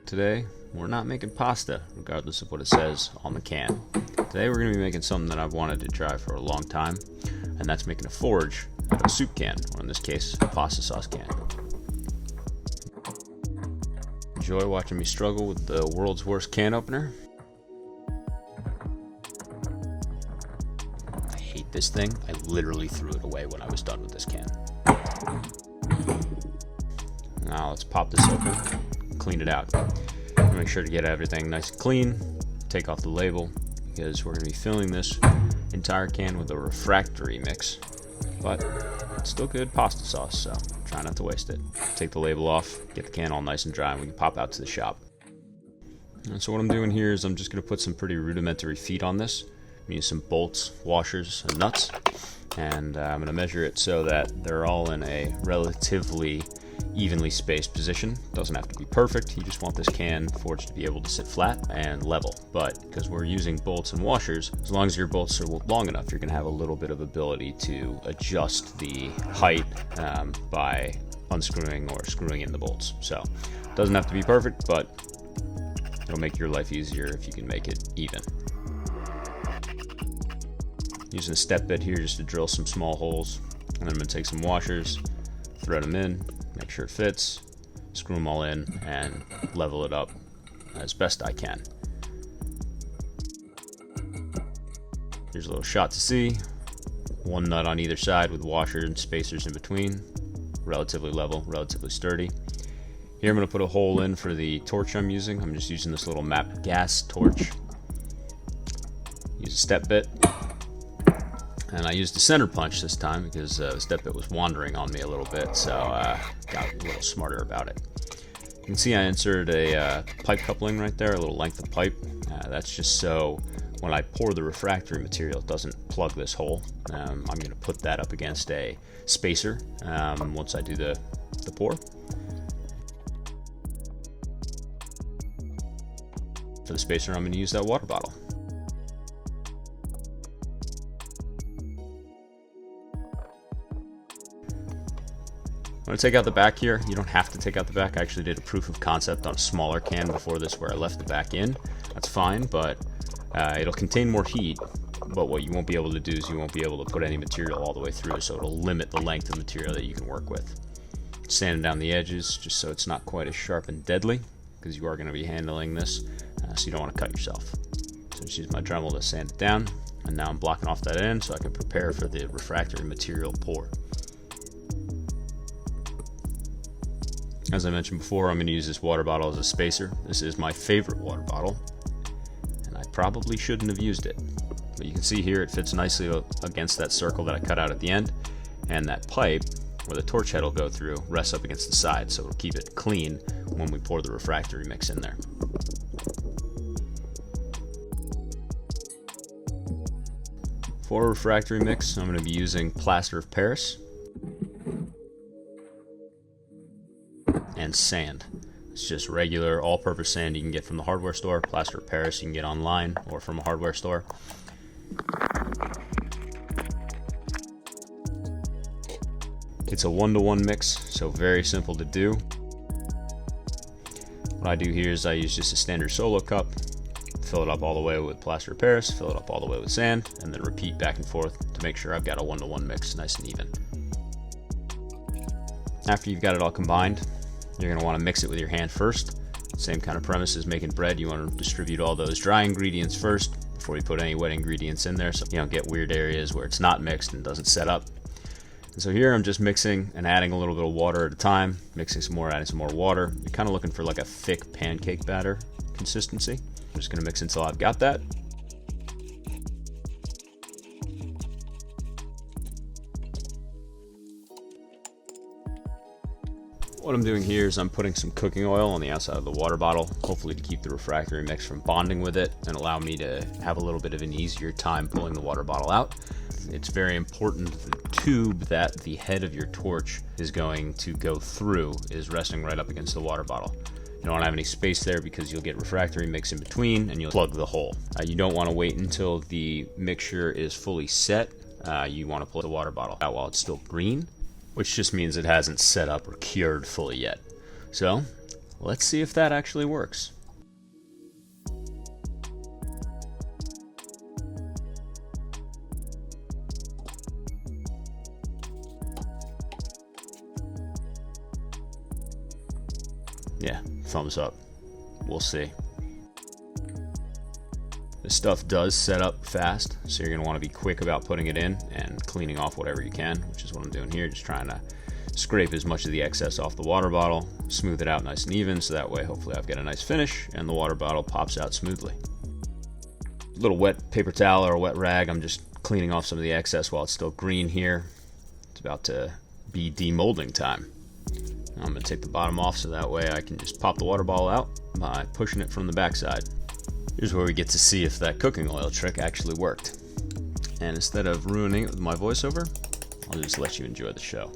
Today, we're not making pasta, regardless of what it says on the can. Today we're going to be making something that I've wanted to try for a long time, and that's making a forge out of a soup can, or in this case, a pasta sauce can. Enjoy watching me struggle with the world's worst can opener? I hate this thing. I literally threw it away when I was done with this can. Now let's pop this open, clean it out. Make sure to get everything nice and clean, take off the label, because we're going to be filling this entire can with a refractory mix, but it's still good pasta sauce, so try not to waste it. Take the label off, get the can all nice and dry, and we can pop out to the shop. And so what I'm doing here is I'm just going to put some pretty rudimentary feet on this. I'm going to use some bolts, washers, and nuts, and I'm going to measure it so that they're all in a relatively evenly spaced position. Doesn't have to be perfect, you just want this can forged to be able to sit flat and level. But because we're using bolts and washers, as long as your bolts are long enough, you're going to have a little bit of ability to adjust the height by unscrewing or screwing in the bolts. So it doesn't have to be perfect, but it'll make your life easier if you can make it even. Using a step bit here just to drill some small holes, and then I'm going to take some washers, thread them in, make sure it fits, screw them all in, and level it up as best I can. Here's a little shot to see. One nut on either side with washer and spacers in between. Relatively level, relatively sturdy. Here I'm going to put a hole in for the torch I'm using. I'm just using this little MAP gas torch. Use a step bit. And I used a center punch this time because the step bit was wandering on me a little bit, so got a little smarter about it. You can see I inserted a pipe coupling right there, a little length of pipe. That's just so when I pour the refractory material, it doesn't plug this hole. I'm going to put that up against a spacer once I do the pour. For the spacer, I'm going to use that water bottle. I'm going to take out the back here. You don't have to take out the back. I actually did a proof of concept on a smaller can before this where I left the back in. That's fine, but it'll contain more heat. But what you won't be able to do is you won't be able to put any material all the way through, so it'll limit the length of material that you can work with. Sanding down the edges just so it's not quite as sharp and deadly, because you are going to be handling this, so you don't want to cut yourself. So just use my Dremel to sand it down, and now I'm blocking off that end so I can prepare for the refractory material pour. As I mentioned before, I'm going to use this water bottle as a spacer. This is my favorite water bottle, and I probably shouldn't have used it. But you can see here it fits nicely against that circle that I cut out at the end, and that pipe, where the torch head will go through, rests up against the side, so it'll keep it clean when we pour the refractory mix in there. For a refractory mix, I'm going to be using plaster of Paris and sand. It's just regular all-purpose sand you can get from the hardware store. Plaster of Paris you can get online or from a hardware store. It's a 1-to-1 mix, so very simple to do. What I do here is I use just a standard solo cup, fill it up all the way with plaster of Paris, fill it up all the way with sand, and then repeat back and forth to make sure I've got a 1-to-1 mix nice and even. After you've got it all combined, you're going to want to mix it with your hand first. Same kind of premise as making bread. You want to distribute all those dry ingredients first before you put any wet ingredients in there, so you don't get weird areas where it's not mixed and doesn't set up. And so here I'm just mixing and adding a little bit of water at a time, mixing some more, adding some more water. You're kind of looking for like a thick pancake batter consistency. I'm just going to mix until I've got that. What I'm doing here is I'm putting some cooking oil on the outside of the water bottle, hopefully to keep the refractory mix from bonding with it and allow me to have a little bit of an easier time pulling the water bottle out. It's very important the tube that the head of your torch is going to go through is resting right up against the water bottle. You don't have any space there because you'll get refractory mix in between and you'll plug the hole. You don't want to wait until the mixture is fully set. You want to pull the water bottle out while it's still green, which just means it hasn't set up or cured fully yet. So Let's see if that actually works. Yeah, thumbs up. We'll see. This stuff does set up fast, so you're going to want to be quick about putting it in and cleaning off whatever you can, which is what I'm doing here, just trying to scrape as much of the excess off the water bottle, smooth it out nice and even, so that way hopefully I've got a nice finish and the water bottle pops out smoothly. A little wet paper towel or a wet rag, I'm just cleaning off some of the excess while it's still green here. It's about to be demolding time. I'm going to take the bottom off so that way I can just pop the water bottle out by pushing it from the backside. Here's where we get to see if that cooking oil trick actually worked. And instead of ruining it with my voiceover, I'll just let you enjoy the show.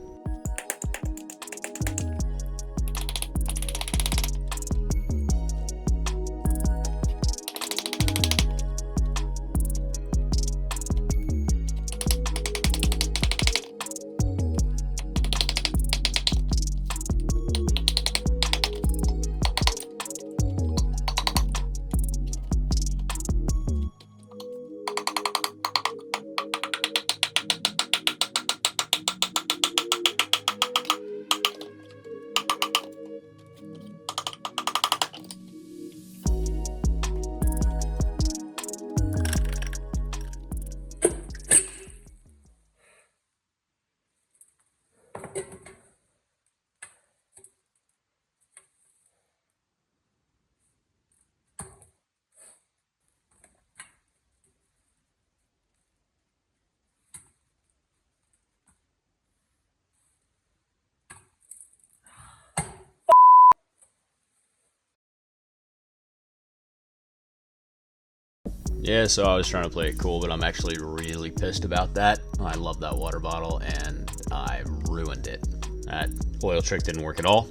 Yeah, so I was trying to play it cool, but I'm actually really pissed about that. I love that water bottle, and I ruined it. That oil trick didn't work at all,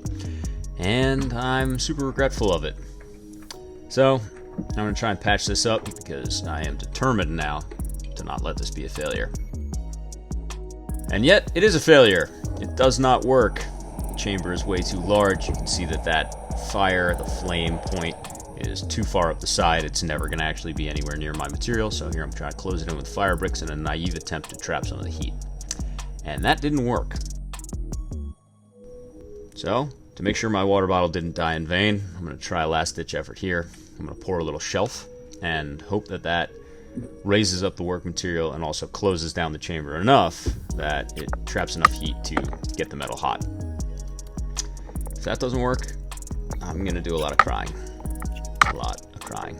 and I'm super regretful of it. So, I'm going to try and patch this up, because I am determined now to not let this be a failure. And yet, it is a failure. It does not work. The chamber is way too large. You can see that that fire, the flame point, is too far up the side. It's never going to actually be anywhere near my material, so here I'm trying to close it in with fire bricks in a naive attempt to trap some of the heat. And that didn't work. So, to make sure my water bottle didn't die in vain, I'm going to try a last-ditch effort here. I'm going to pour a little shelf and hope that that raises up the work material and also closes down the chamber enough that it traps enough heat to get the metal hot. If that doesn't work, I'm going to do a lot of crying. A lot of crying.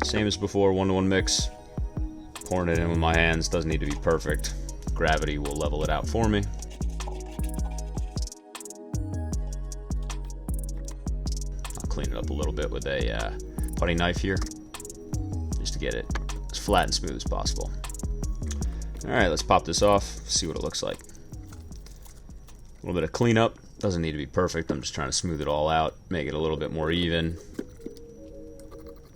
Same as before, 1-to-1 mix. Pouring it in with my hands, doesn't need to be perfect. Gravity will level it out for me. I'll clean it up a little bit with a putty knife here, just to get it as flat and smooth as possible. Alright, let's pop this off, see what it looks like. A little bit of cleanup. Doesn't need to be perfect, I'm just trying to smooth it all out, make it a little bit more even.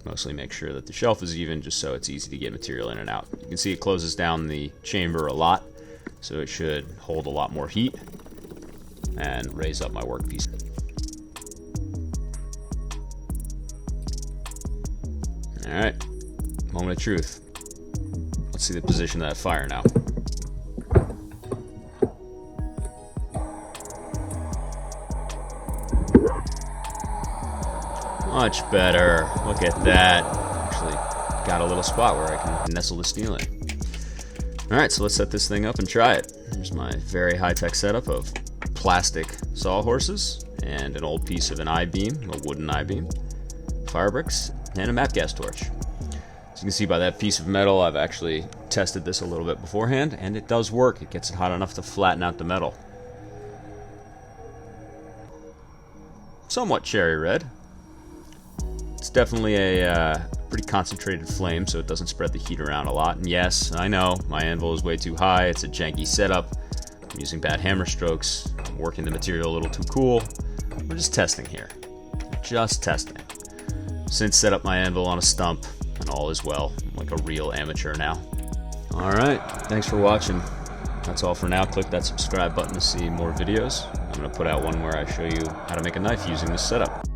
Mostly make sure that the shelf is even, just so it's easy to get material in and out. You can see it closes down the chamber a lot, so it should hold a lot more heat and raise up my workpiece. Alright, moment of truth. Let's see the position of that fire now. Much better. Look at that. Actually got a little spot where I can nestle the steel in. Alright, so let's set this thing up and try it. Here's my very high-tech setup of plastic sawhorses and an old piece of an I-beam, a wooden I-beam, fire bricks, and a map gas torch. As you can see by that piece of metal, I've actually tested this a little bit beforehand, and it does work. It gets it hot enough to flatten out the metal. Somewhat cherry red. It's definitely a pretty concentrated flame, so it doesn't spread the heat around a lot. And yes, I know, my anvil is way too high. It's a janky setup. I'm using bad hammer strokes. I'm working the material a little too cool. We're just testing here. Just testing. Since set up my anvil on a stump, and all is well. I'm like a real amateur now. Alright, thanks for watching. That's all for now. Click that subscribe button to see more videos. I'm going to put out one where I show you how to make a knife using this setup.